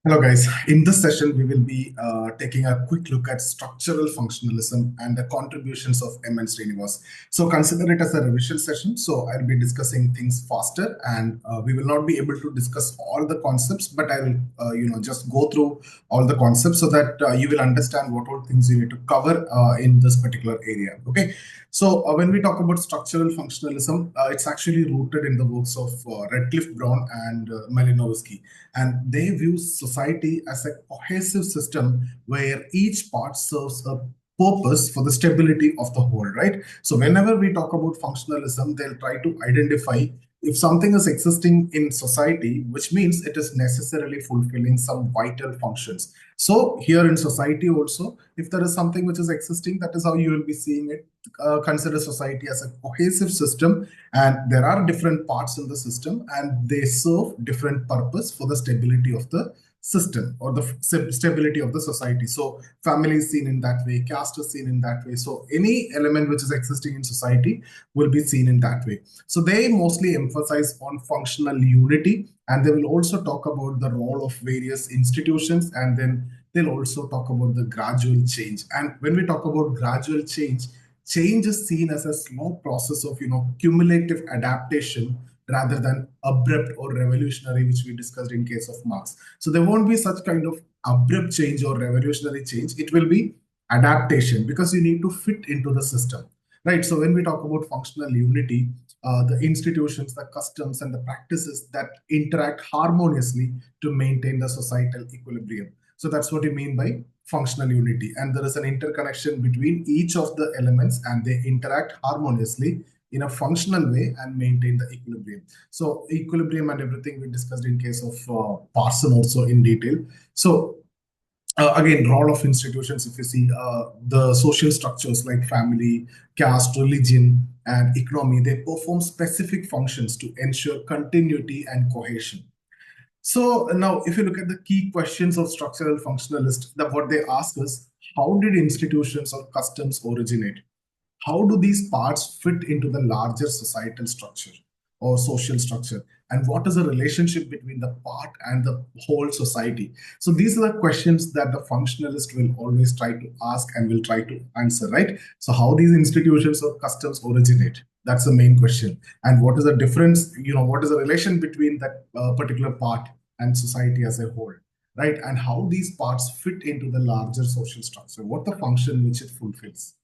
Hello guys, in this session we will be taking a quick look at structural functionalism and the contributions of M. and Srinivas. So consider it as a revision session. So I'll be discussing things faster and we will not be able to discuss all the concepts, but I will just go through all the concepts so that you will understand what all things you need to cover in this particular area. Okay. So when we talk about structural functionalism, it's actually rooted in the works of Radcliffe Brown and Malinowski. And they view society as a cohesive system where each part serves a purpose for the stability of the whole, right? So whenever we talk about functionalism, they'll try to identify if something is existing in society, which means it is necessarily fulfilling some vital functions. So here in society also, if there is something which is existing, that is how you will be seeing it. Consider society as a cohesive system, and there are different parts in the system and they serve different purpose for the stability of the system or the stability of the society. So family is seen in that way, caste is seen in that way. So any element which is existing in society will be seen in that way. So they mostly emphasize on functional unity, and they will also talk about the role of various institutions, and then they'll also talk about the gradual change. And when we talk about gradual change is seen as a slow process of cumulative adaptation rather than abrupt or revolutionary, which we discussed in case of Marx. So there won't be such kind of abrupt change or revolutionary change. It will be adaptation because you need to fit into the system, right? So when we talk about functional unity, the institutions, the customs, and the practices that interact harmoniously to maintain the societal equilibrium. So that's what we mean by functional unity. And there is an interconnection between each of the elements and they interact harmoniously in a functional way and maintain the equilibrium. So equilibrium and everything we discussed in case of Parson also in detail. So again, role of institutions, if you see the social structures like family, caste, religion, and economy, they perform specific functions to ensure continuity and cohesion. So now, if you look at the key questions of structural functionalists, what they ask is, how did institutions or customs originate? How do these parts fit into the larger societal structure or social structure? And what is the relationship between the part and the whole society? So these are the questions that the functionalist will always try to ask and will try to answer, right? So how these institutions or customs originate? That's the main question. And what is the difference? What is the relation between that particular part and society as a whole, right? And how these parts fit into the larger social structure? What the function which it fulfills?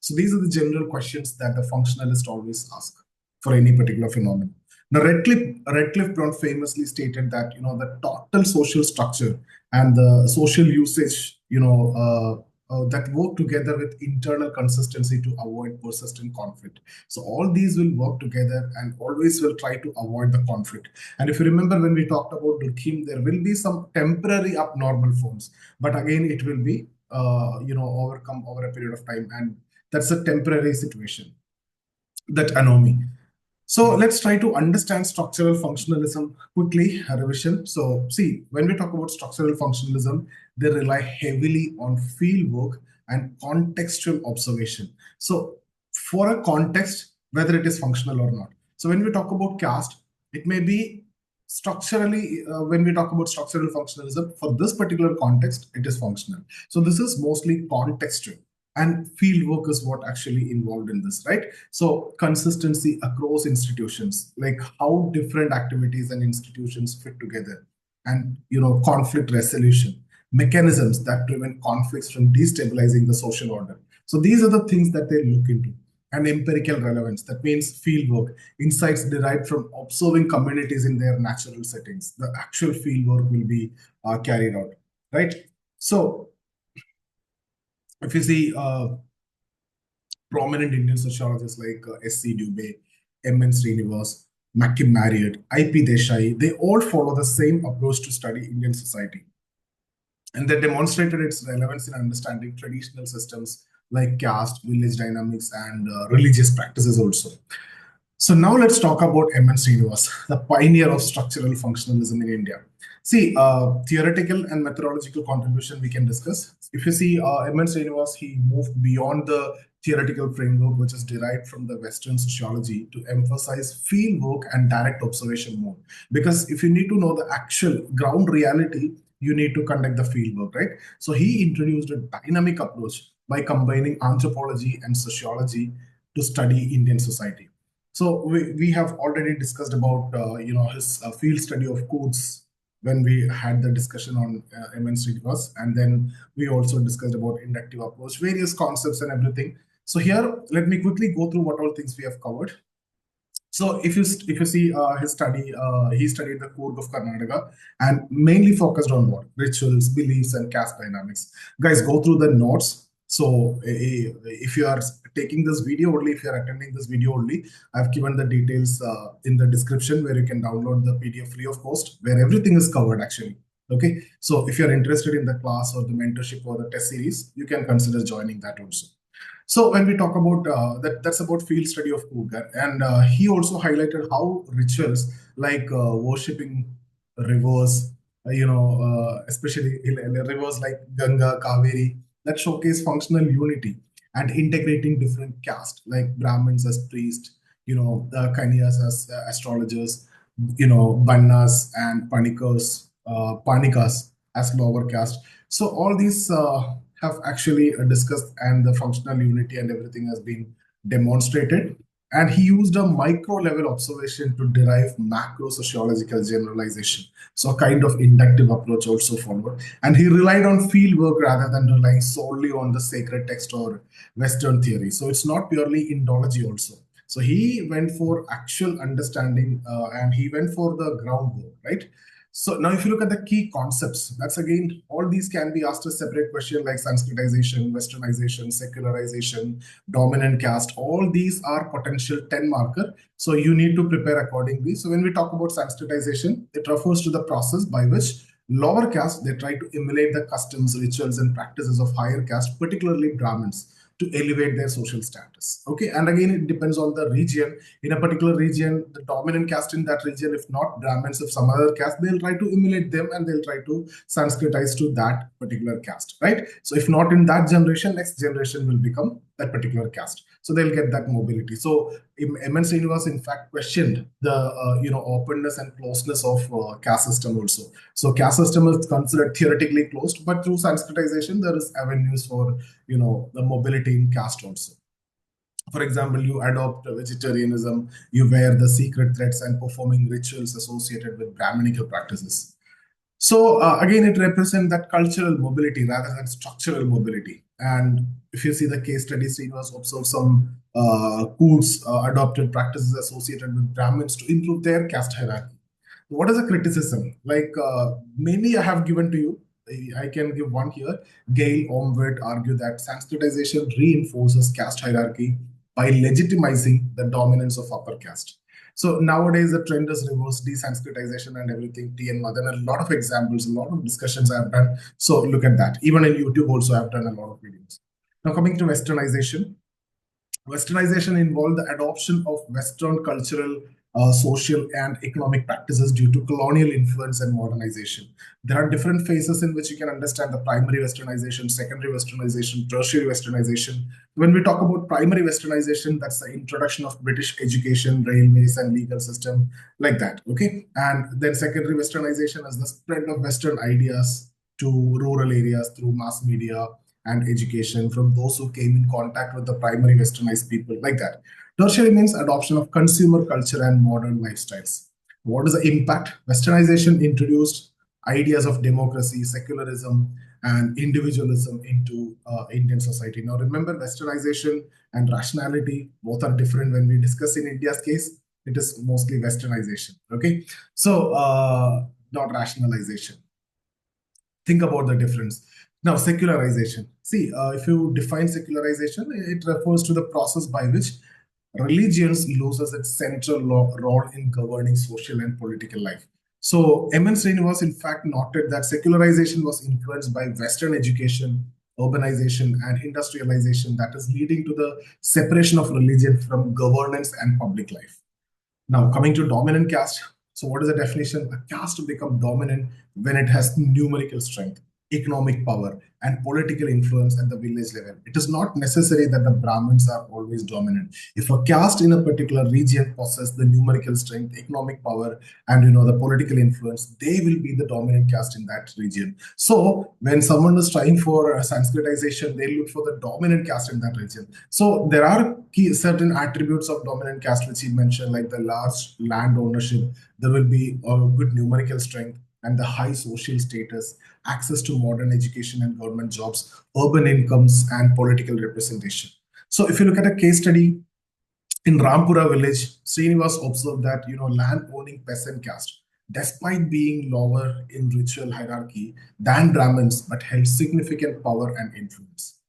So these are the general questions that the functionalist always ask for any particular phenomenon. Now, Radcliffe Brown famously stated that the total social structure and the social usage, that work together with internal consistency to avoid persistent conflict. So all these will work together and always will try to avoid the conflict. And if you remember when we talked about Durkheim, there will be some temporary abnormal forms, but again it will be overcome over a period of time, and that's a temporary situation, that anomy. So let's try to understand structural functionalism quickly, a revision. So see, when we talk about structural functionalism, they rely heavily on field work and contextual observation. So for a context, whether it is functional or not. So when we talk about caste, it may be structurally, when we talk about structural functionalism, for this particular context, it is functional. So this is mostly contextual. And field work is what actually involved in this, right? So consistency across institutions, like how different activities and institutions fit together, and conflict resolution, mechanisms that prevent conflicts from destabilizing the social order. So these are the things that they look into. And empirical relevance, that means field work, insights derived from observing communities in their natural settings. The actual field work will be carried out, right? So if you see prominent Indian sociologists like S.C. Dubey, M. N. Srinivas, Makim Marriott, I.P. Desai, they all follow the same approach to study Indian society. And they demonstrated its relevance in understanding traditional systems like caste, village dynamics, and religious practices also. So now let's talk about M. N. Srinivas, the pioneer of structural functionalism in India. See, theoretical and methodological contribution we can discuss. If you see M. N. Srinivas, he moved beyond the theoretical framework, which is derived from the Western sociology, to emphasize field work and direct observation more. Because if you need to know the actual ground reality, you need to conduct the field work, right? So he introduced a dynamic approach by combining anthropology and sociology to study Indian society. So we have already discussed about his field study of codes when we had the discussion on MN Srinivas, and then we also discussed about inductive approach, various concepts and everything. So here, let me quickly go through what all things we have covered. So if you see his study, he studied the Coorg of Karnataka and mainly focused on what rituals, beliefs, and caste dynamics. Guys, go through the notes. So if you are taking this video only, if you are attending this video only, I've given the details in the description where you can download the PDF free of cost, where everything is covered actually. Okay, so if you're interested in the class or the mentorship or the test series, you can consider joining that also. So when we talk about that's about field study of Coorg, and he also highlighted how rituals like worshipping rivers, especially rivers like Ganga, Kaveri, that showcase functional unity and integrating different castes like Brahmins as priests, Kanyas as astrologers, Bannas and Panikas as lower caste. So all these have actually discussed, and the functional unity and everything has been demonstrated. And he used a micro level observation to derive macro sociological generalization. So a kind of inductive approach also followed. And he relied on field work rather than relying solely on the sacred text or Western theory. So it's not purely Indology also. So he went for actual understanding and he went for the groundwork, right? So now if you look at the key concepts, that's again, all these can be asked a separate question like Sanskritization, Westernization, secularization, dominant caste. All these are potential 10 marker. So you need to prepare accordingly. So when we talk about Sanskritization, it refers to the process by which lower caste, they try to emulate the customs, rituals, and practices of higher caste, particularly Brahmins, to elevate their social status. Okay, and again, it depends on the region. In a particular region, the dominant caste in that region, if not Brahmins, if some other caste, they'll try to emulate them and they'll try to Sanskritize to that particular caste, right? So if not in that generation, next generation will become that particular caste. So they'll get that mobility. So MN Srinivas, in fact, questioned the openness and closeness of caste system also. So caste system is considered theoretically closed, but through Sanskritization, there is avenues for the mobility in caste also. For example, you adopt vegetarianism, you wear the secret threads and performing rituals associated with Brahminical practices. So again, it represents that cultural mobility rather than structural mobility. And if you see the case study, Srinivas observed some Coorgs adopted practices associated with Brahmins to improve their caste hierarchy. What is the criticism? Like mainly I have given to you. I can give one here. Gale Omwet argue that Sanskritization reinforces caste hierarchy by legitimizing the dominance of upper caste. So nowadays the trend is reverse, desanskritization and everything. TN Madan, a lot of examples, a lot of discussions I have done. So look at that. Even in YouTube also I have done a lot of videos. Now coming to Westernization. Westernization involved the adoption of Western cultural, social, and economic practices due to colonial influence and modernization. There are different phases in which you can understand the primary Westernization, secondary Westernization, tertiary Westernization. When we talk about primary Westernization, that's the introduction of British education, railways, and legal system, like that. Okay, and then secondary Westernization is the spread of Western ideas to rural areas through mass media and education from those who came in contact with the primary westernized people, like that. Tertiary means adoption of consumer culture and modern lifestyles. What is the impact? Westernization introduced ideas of democracy, secularism, and individualism into Indian society. Now remember, Westernization and rationality both are different. When we discuss in India's case, it is mostly Westernization. Okay, so not rationalization. Think about the difference. Now, secularization. See, if you define secularization, it refers to the process by which religions loses its central role in governing social and political life. So, M.N. Srinivas, in fact, noted that secularization was influenced by Western education, urbanization, and industrialization that is leading to the separation of religion from governance and public life. Now, coming to dominant caste. So, what is the definition? A caste to become dominant when it has numerical strength, economic power, and political influence at the village level. It is not necessary that the Brahmins are always dominant. If a caste in a particular region possesses the numerical strength, economic power, and the political influence, they will be the dominant caste in that region. So when someone is trying for Sanskritization, they look for the dominant caste in that region. So there are certain attributes of dominant caste which he mentioned, like the large land ownership. There will be a good numerical strength and the high social status, access to modern education and government jobs, urban incomes, and political representation. So if you look at a case study in Rampura village, Srinivas observed that land-owning peasant caste, despite being lower in ritual hierarchy than Brahmins, but held significant power and influence.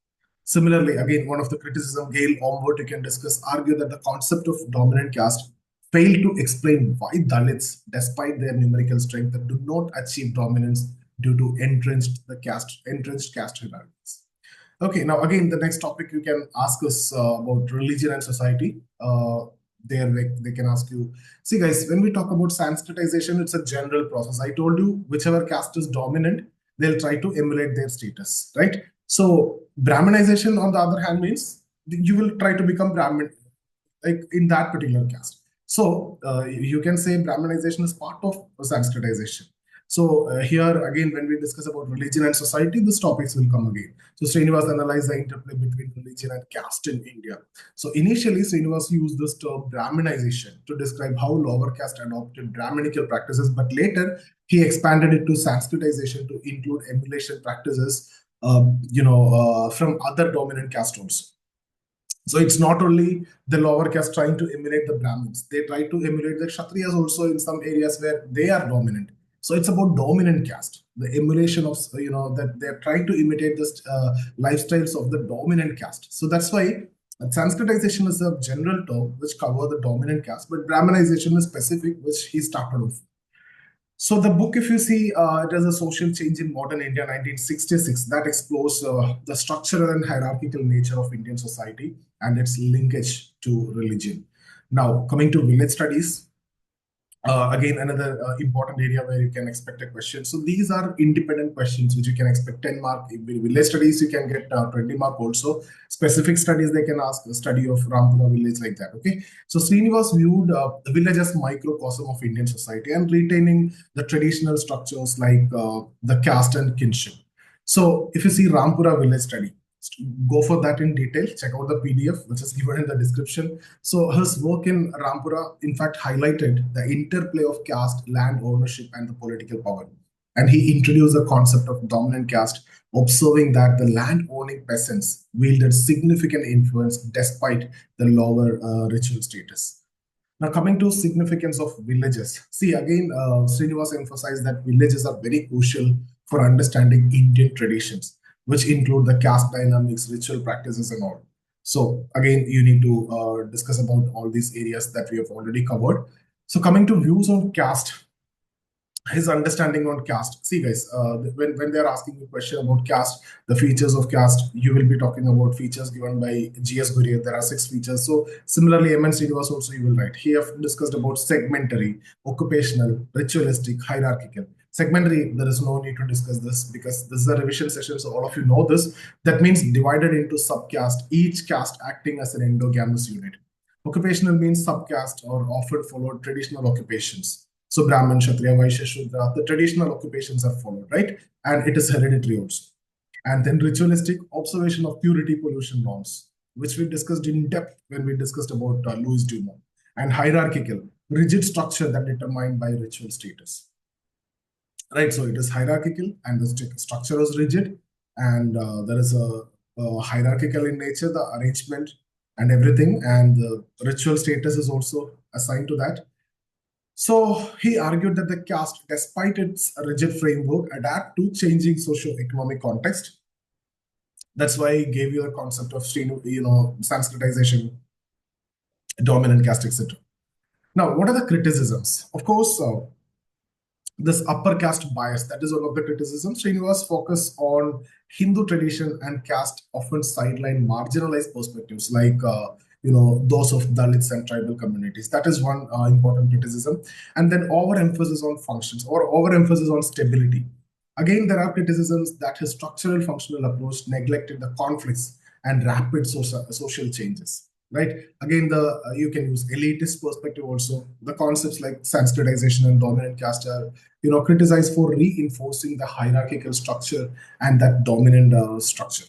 Similarly, again, one of the criticism Gail Omwood, you can discuss, argued that the concept of dominant caste failed to explain why Dalits, despite their numerical strength, do not achieve dominance due to entrenched caste hierarchies. Okay, now again, the next topic you can ask us about religion and society. There they can ask you, see guys, when we talk about Sanskritization, it's a general process. I told you whichever caste is dominant, they'll try to emulate their status, right? So Brahminization, on the other hand, means you will try to become Brahmin, like in that particular caste. So you can say Brahminization is part of Sanskritization. So here again, when we discuss about religion and society, these topics will come again. So Srinivas analyzed the interplay between religion and caste in India. So initially, Srinivas used this term Brahminization to describe how lower caste adopted Brahminical practices, but later he expanded it to Sanskritization to include emulation practices, from other dominant caste also. So it's not only the lower caste trying to emulate the Brahmins; they try to emulate the Kshatriyas also in some areas where they are dominant. So it's about dominant caste, the emulation of, that they're trying to imitate the lifestyles of the dominant caste. So that's why Sanskritization is a general term which covers the dominant caste, but Brahminization is specific, which he started with. So the book, if you see, it has a social change in modern India, 1966, that explores the structural and hierarchical nature of Indian society and its linkage to religion. Now, coming to village studies, again, another important area where you can expect a question. So these are independent questions which you can expect 10 mark. In village studies, you can get 20 mark also. Specific studies, they can ask a study of Rampura village like that. Okay. So Srinivas viewed the village as microcosm of Indian society and retaining the traditional structures like the caste and kinship. So if you see Rampura village study, go for that in detail. Check out the PDF, which is given in the description. So his work in Rampura, in fact, highlighted the interplay of caste, land ownership, and the political power. And he introduced the concept of dominant caste, observing that the land-owning peasants wielded significant influence despite the lower ritual status. Now, coming to significance of villages. See, again, Srinivas emphasized that villages are very crucial for understanding Indian traditions, which include the caste dynamics, ritual practices, and all. So again, you need to discuss about all these areas that we have already covered. So coming to views on caste, his understanding on caste. See guys, when they're asking a question about caste, the features of caste, you will be talking about features given by G.S. Gurrier. There are 6 features. So similarly, M.N. Srinivas also you will write. He have discussed about segmentary, occupational, ritualistic, hierarchical. Segmentary, there is no need to discuss this because this is a revision session, so all of you know this. That means divided into subcaste, each caste acting as an endogamous unit. Occupational means subcaste or often followed traditional occupations. So Brahmin, Kshatriya, Vaishya, Shudra, the traditional occupations are followed, right? And it is hereditary also. And then ritualistic, observation of purity pollution norms, which we discussed in depth when we discussed about Louis Dumont. And hierarchical, rigid structure that determined by ritual status. Right, so it is hierarchical and the structure is rigid, and there is a hierarchical in nature, the arrangement and everything, and the ritual status is also assigned to that. So he argued that the caste, despite its rigid framework, adapt to changing socio-economic context. That's why he gave you the concept of Sanskritization, dominant caste, etc. Now, what are the criticisms? Of course, this upper caste bias, that is one of the criticisms. Srinivas focus on Hindu tradition and caste often sideline marginalized perspectives like those of Dalits and tribal communities. That is one important criticism. And then overemphasis on functions or overemphasis on stability. Again, there are criticisms that his structural functional approach neglected the conflicts and rapid social changes. Right. Again, the you can use elitist perspective also. The concepts like Sanskritization and dominant caste are criticized for reinforcing the hierarchical structure and that dominant structure.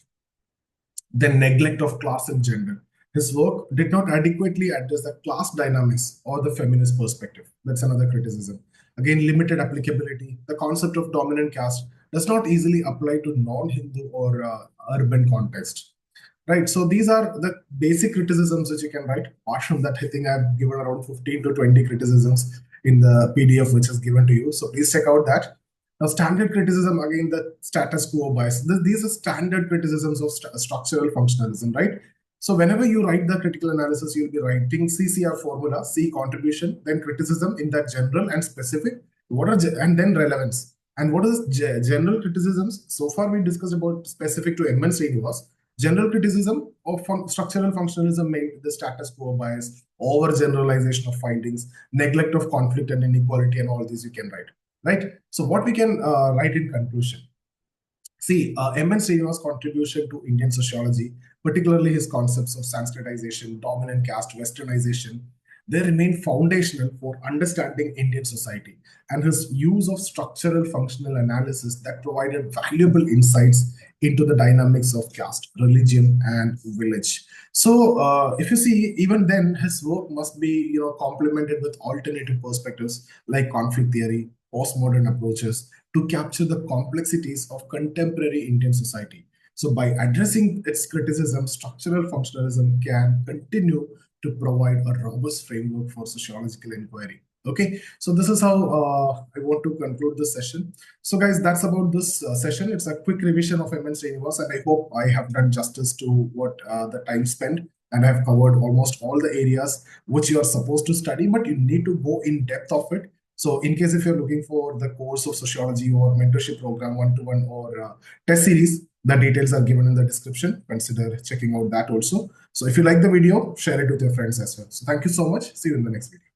Then neglect of class and gender. His work did not adequately address the class dynamics or the feminist perspective. That's another criticism. Again, limited applicability. The concept of dominant caste does not easily apply to non-Hindu or urban context. Right. So these are the basic criticisms which you can write. Apart from that, I think I've given around 15 to 20 criticisms in the PDF which is given to you. So please check out that. Now, standard criticism, again, the status quo bias. These are standard criticisms of structural functionalism, right? So whenever you write the critical analysis, you'll be writing CCR formula, C contribution, then criticism in that general and specific, and then relevance. And what is general criticisms? So far, we discussed about specific to M. N. Srinivas. General criticism of structural functionalism made the status quo bias, overgeneralization of findings, neglect of conflict and inequality, and all these you can write. Right? So what we can write in conclusion. See, M. N. Srinivas' contribution to Indian sociology, particularly his concepts of Sanskritization, dominant caste, Westernization, they remain foundational for understanding Indian society, and his use of structural functional analysis that provided valuable insights into the dynamics of caste, religion, and village. So, if you see, even then, his work must be, complemented with alternative perspectives like conflict theory, postmodern approaches to capture the complexities of contemporary Indian society. So, by addressing its criticism, structural functionalism can continue to provide a robust framework for sociological inquiry. Okay, so this is how I want to conclude this session. So guys, that's about this session. It's a quick revision of M. N. Srinivas, and I hope I have done justice to what the time spent, and I've covered almost all the areas which you are supposed to study, but you need to go in depth of it. So in case if you're looking for the course of sociology or mentorship program, one-to-one or test series, the details are given in the description. Consider checking out that also. So if you like the video, share it with your friends as well. So thank you so much. See you in the next video.